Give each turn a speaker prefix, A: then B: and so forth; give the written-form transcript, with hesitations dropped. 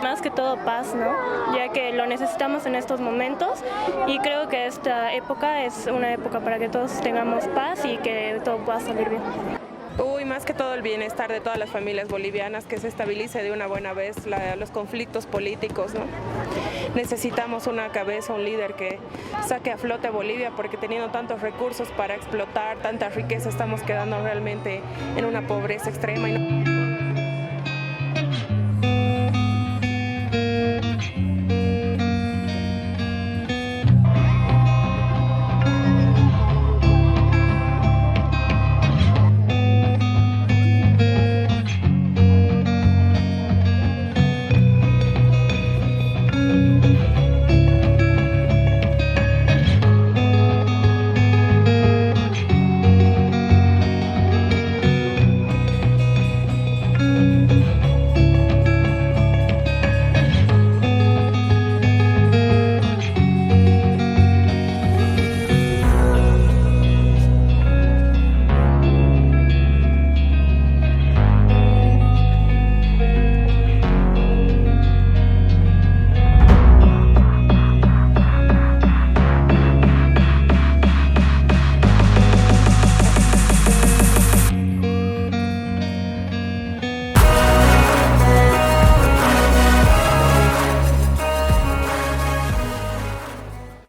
A: más que todo paz, ¿no? Ya que lo necesitamos en estos momentos y creo que esta época es una época para que todos tengamos paz y que todo pueda salir bien.
B: Uy, más que todo el bienestar de todas las familias bolivianas, que se estabilice de una buena vez los conflictos políticos, ¿no? Necesitamos una cabeza, un líder que saque a flote a Bolivia, porque teniendo tantos recursos para explotar, tanta riqueza, estamos quedando realmente en una pobreza extrema.